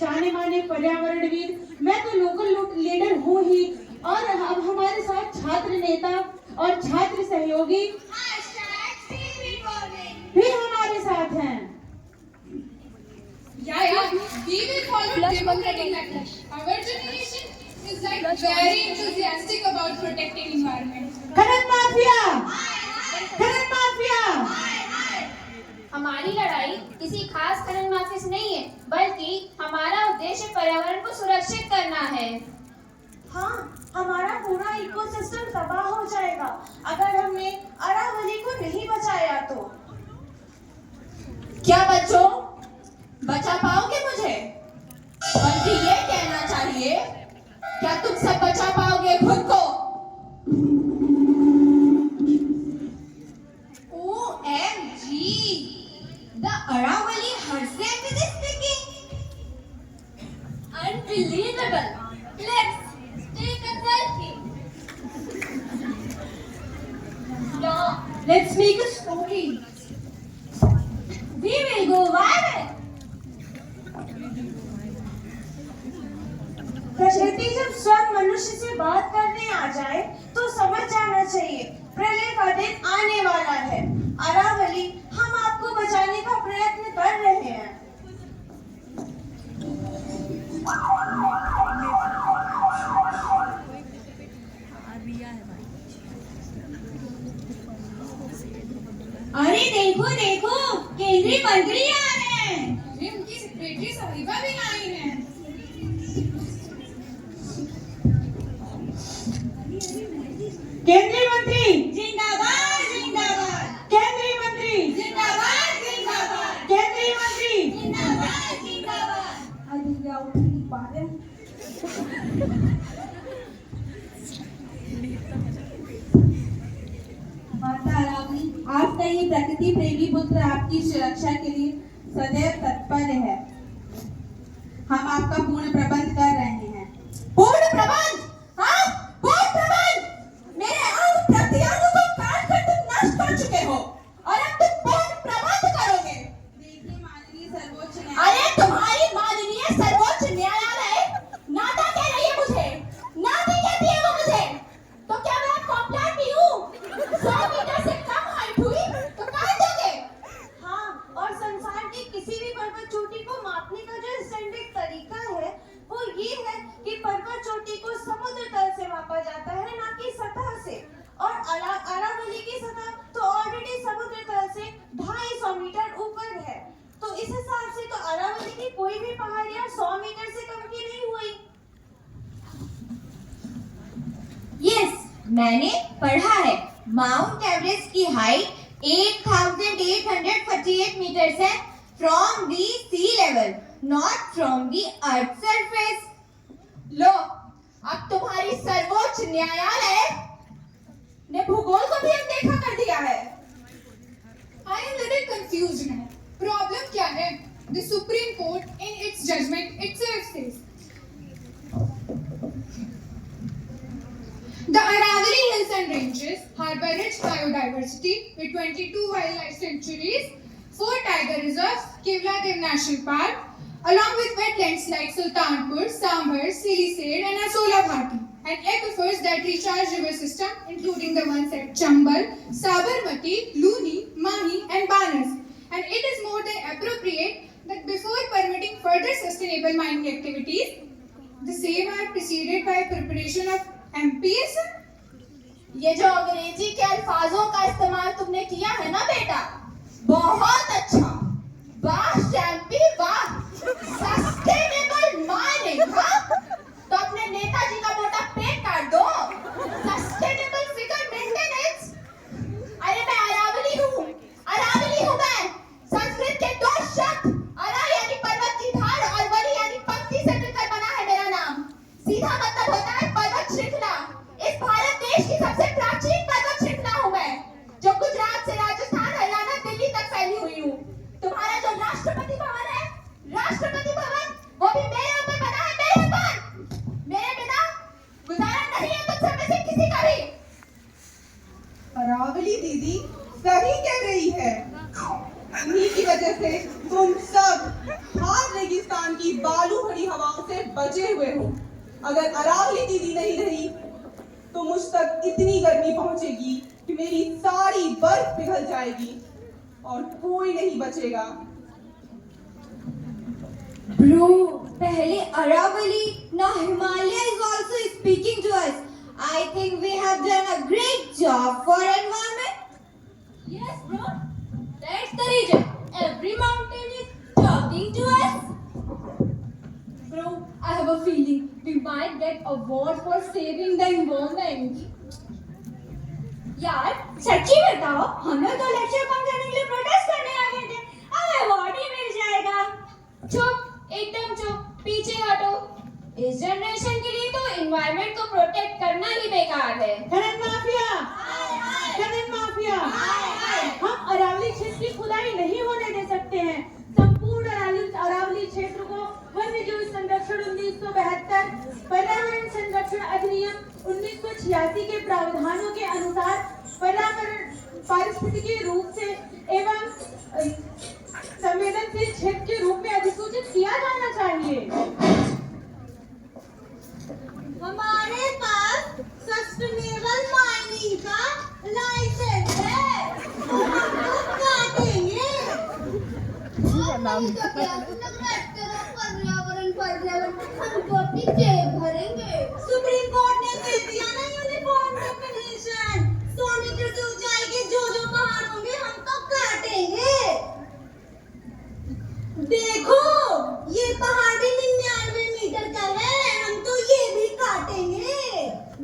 जाने माने पर्यावरणविद, मैं तो लोकल लीडर हूँ ही, और अब हमारे साथ छात्र नेता और छात्र सहयोगी भी हमारे साथ हैं। Yeah, we will follow democratic methods. Our generation is like very enthusiastic about protecting environment. खनन माफिया, खनन माफिया। हमारी लड़ाई किसी खास खनन माफिया से नहीं है, बल्कि हमारा उद्देश्य पर्यावरण को सुरक्षित करना है। हाँ, हमारा पूरा इकोसिस्टम तबाह हो जाएगा अगर हमने अरावली को नहीं बचाया तो। क्या बच्चों, बचा पाओगे मुझे? बल्कि ये कहना चाहिए, क्या तुम सब बचा पाओगे खुद को? OMG, the Aravali herself is speaking. Unbelievable. Let's take a selfie. Now, let's make a story. We will go viral. प्रकृति जब स्वयं मनुष्य से बात करने आ जाए तो समझ जाना चाहिए प्रलय का दिन आने वाला है। अरावली, हम आपको बचाने का प्रयत्न कर रहे हैं। अरे देखो देखो, केंद्रीय मंत्री आ रहे हैं। अरे उनकी सेक्रेटरी साहिबा भी आई हैं। केंद्रीय मंत्री जिंदाबाद जिंदाबाद, केंद्रीय मंत्री जिंदाबाद जिंदाबाद, केंद्रीय मंत्री जिंदाबाद जिंदाबाद। अरे क्या उठी बातें। माता अरावली, आपका ये प्रकृति प्रेमी पुत्र आपकी सुरक्षा के लिए सदैव तत्पर है। हम आपका पूर्ण प्रबंध कर रहे हैं। पूर्ण प्रबंध? हाँ, पूर्ण प्रबंध। मेरे अंग प्रत्यंग को काट कर तुम नष्ट कर चुके हो और अब तुम पूर्ण प्रबंध करोगे। देखिए माननीय सर्वोच्च न्यायालय, अरे तुम्हारी माननीय सर्वोच्च न्यायालय नाता कह रही है मुझे, नाती कहती है वो मुझे। तो क्या मैं कॉम्प्लान भी हूँ? 100 मीटर से कम हाइट हुई तो काट दोगे। हाँ, और संसार की किसी भी पर्वत चोटी को मापने का जो स्टैंडर्ड तरीका है वो ये है कि पर्वत चोटी को समुद्र तल से मापा जाता है, ना कि सतह से। और अरावली की सतह तो ऑलरेडी समुद्र तल से 250 मीटर ऊपर है, तो इस हिसाब से तो अरावली की कोई भी पहाड़ियां 100 मीटर से कम की नहीं हुई। यस, मैंने पढ़ा है माउंट एवरेस्ट की हाइट 8848 मीटर्स है from the sea level, not from the earth surface. लो, अब तुम्हारी सर्वोच्च न्यायालय ने भूगोल को भी अनदेखा कर दिया है। I am little confused now. Problem क्या है? The Supreme Court in its judgment itself says the Aravali Hills and Ranges harbor rich biodiversity with 22 wildlife sanctuaries, 4 tiger reserves, Kevladev National Park, along with wetlands like Sultanpur, Sambhar, Silisade and Asola Bhati, and aquifers that recharge river system including the ones at Chambal, Sabarmati, Luni, Mahi and Banas. And it is more than appropriate that before permitting further sustainable mining activities, the same are preceded by preparation of MPS. ये जो अंग्रेजी के अल्फाजों का इस्तेमाल तुमने किया है ना बेटा, बहुत अच्छा। वाह शैम्पी वाह, सस्टेनेबल माइनिंग। हाँ, तो अपने नेताजी का मोटा पेट काट दो। Sustainable figure maintenance. अरे मैं अरावली हूँ मैं। संस्कृत के 2 शब्द, अरा यानी पर्वत की ढाल और वली यानी पंक्ति से मिलकर बना है मेरा नाम। सीधा मतलब होता है पर्वत श्रृंखला। इस भारत देश की सबसे प्राचीन पर्वत श्रृंखला हूँ मैं, जो गुजरात से राजस्थान, हरियाणा, दिल्ली तक फैली हुई हूँ। तुम्हारा जो राष्ट्रपति भवन है, राष्ट्रपति भवन, वो भी मेरे ऊपर बना है, मेरे ऊपर। मेरे बिना गुजारा नहीं है तुम सब में से किसी का भी। अरावली दीदी सही कह रही है। इन्हीं की वजह से तुम सब हार रेगिस्तान की बालू भरी बचे हुए हो। अगर अरावली दीदी नहीं रही तो मुझ तक इतनी गर्मी पहुंचेगी कि मेरी सारी बर्फ पिघल जाएगी और कोई नहीं बचेगा। Bro, पहले Aravali, now Himalaya is also speaking to us. I think we have done a great job for environment. Yes, bro. That's the reason. Every mountain is talking to us. Bro, I have a feeling we might get award for saving the environment. यार सच्ची बताओ, हम लोग तो lecture बंद करने के लिए प्रोटेस्ट करने आ गए थे, हमें अवार्ड ही मिल जाएगा। चुप, एकदम चुप, पीछे हटो। इस जनरेशन के लिए तो एनवायरनमेंट को प्रोटेक्ट करना ही बेकार है। खनन माफिया, खनन माफिया, हम अरावली क्षेत्र की खुदाई नहीं होने दे सकते हैं। संपूर्ण अरावली क्षेत्र को वन्य जीव संरक्षण 1972, पर्यावरण संरक्षण अधिनियम 1986 के प्रावधानों के अनुसार पर्यावरण पारिस्थितिकी रूप से एवं संवेदनशील क्षेत्र के रूप में अधिसूचित किया जाना चाहिए। हमारे पास सस्टेनेबल माइनिंग का लाइसेंस है, तो हम लोग काटेंगे। सुप्रीम कोर्ट ने दे दिया ना यूनिफॉर्म डेफिनेशन। 100 मीटर से ऊंचाई के जो पहाड़ होंगे हम तो काटेंगे। देखो ये पहाड़ भी 99 मीटर का है, हम तो ये भी काटेंगे।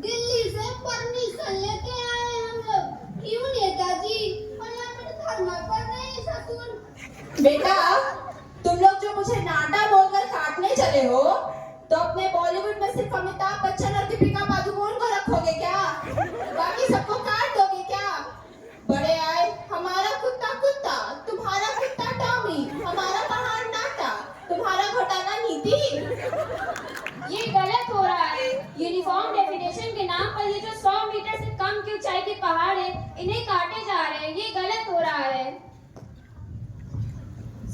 दिल्ली से परमिशन लेके आए हम लोग। क्यों नेताजी? और यहाँ पर धरना कर रहे हैं ससुर। बेटा, तुम लोग जो मुझे नाटा बोलकर काटने चले हो, तो अपने बॉलीवुड में सिर्फ अमिताभ बच्चन और दीपिका पादुकोण को रखोगे क्या? बाकी सबको काट दोगे क्या? बड़े आए, हमारा कुत्ता कुत्ता, तुम्हारा कुत्ता टॉमी, हमारा पहाड़ नाटा, तुम्हारा घोटाला नीति। ये गलत हो रहा है। यूनिफॉर्म डेफिनेशन के नाम पर ये जो 100 मीटर से कम की ऊंचाई के पहाड़ है, इन्हें काटे जा रहे हैं। ये गलत हो रहा है।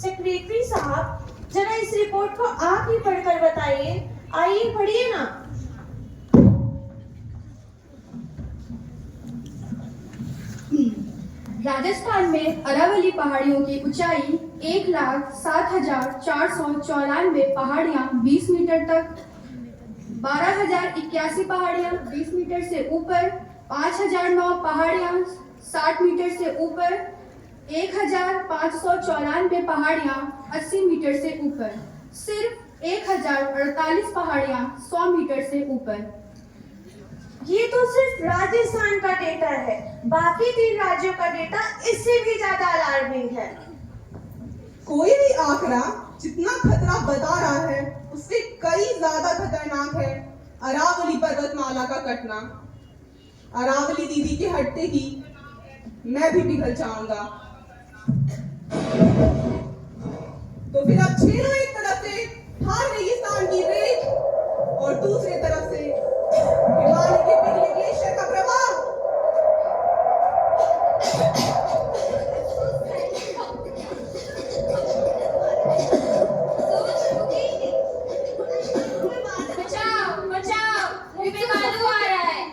सेक्रेटरी साहब, जरा इस रिपोर्ट को आप ही पढ़कर बताइए। आइए पढ़िए ना। राजस्थान में अरावली पहाड़ियों की ऊंचाई 1,07,494 पहाड़ियां 20 मीटर तक, 12,081 पहाड़ियां 20 मीटर से ऊपर, 5,009 पहाड़ियां 60 मीटर से ऊपर, 1,594 पहाड़ियां 80 मीटर से ऊपर, सिर्फ 1,048 पहाड़ियां 100 मीटर से ऊपर। ये तो सिर्फ राजस्थान का डेटा है, बाकी 3 राज्यों का डेटा इससे भी ज्यादा अलार्मिंग है। कोई भी आंकड़ा जितना खतरा बता रहा है उससे कई ज्यादा खतरनाक है अरावली पर्वतमाला का कटना। अरावली दीदी के हटते ही मैं भी पिघल जाऊंगा। तो फिर अब छेड़ो एक तरफ से थार रेगिस्तान की रेत और दूसरी तरफ से हिमालय के पिघले ग्लेशियर का प्रवाह। बचाओ, बचाओ, मुझे बालू आ रहा है।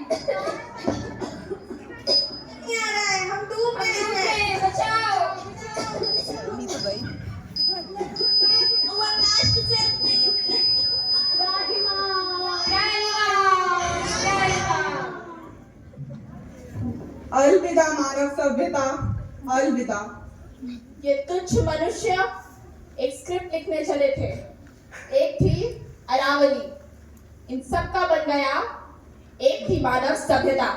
नहीं आ रहा है, हम डूब रहे हैं। बचाओ। One last selfie. अलविदा मानव सभ्यता, अलविदा। ये तुच्छ मनुष्य एक स्क्रिप्ट लिखने चले थे। एक थी अरावली, इन सब का बन गया एक थी मानव सभ्यता।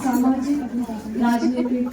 सामाजिक, राजनीतिक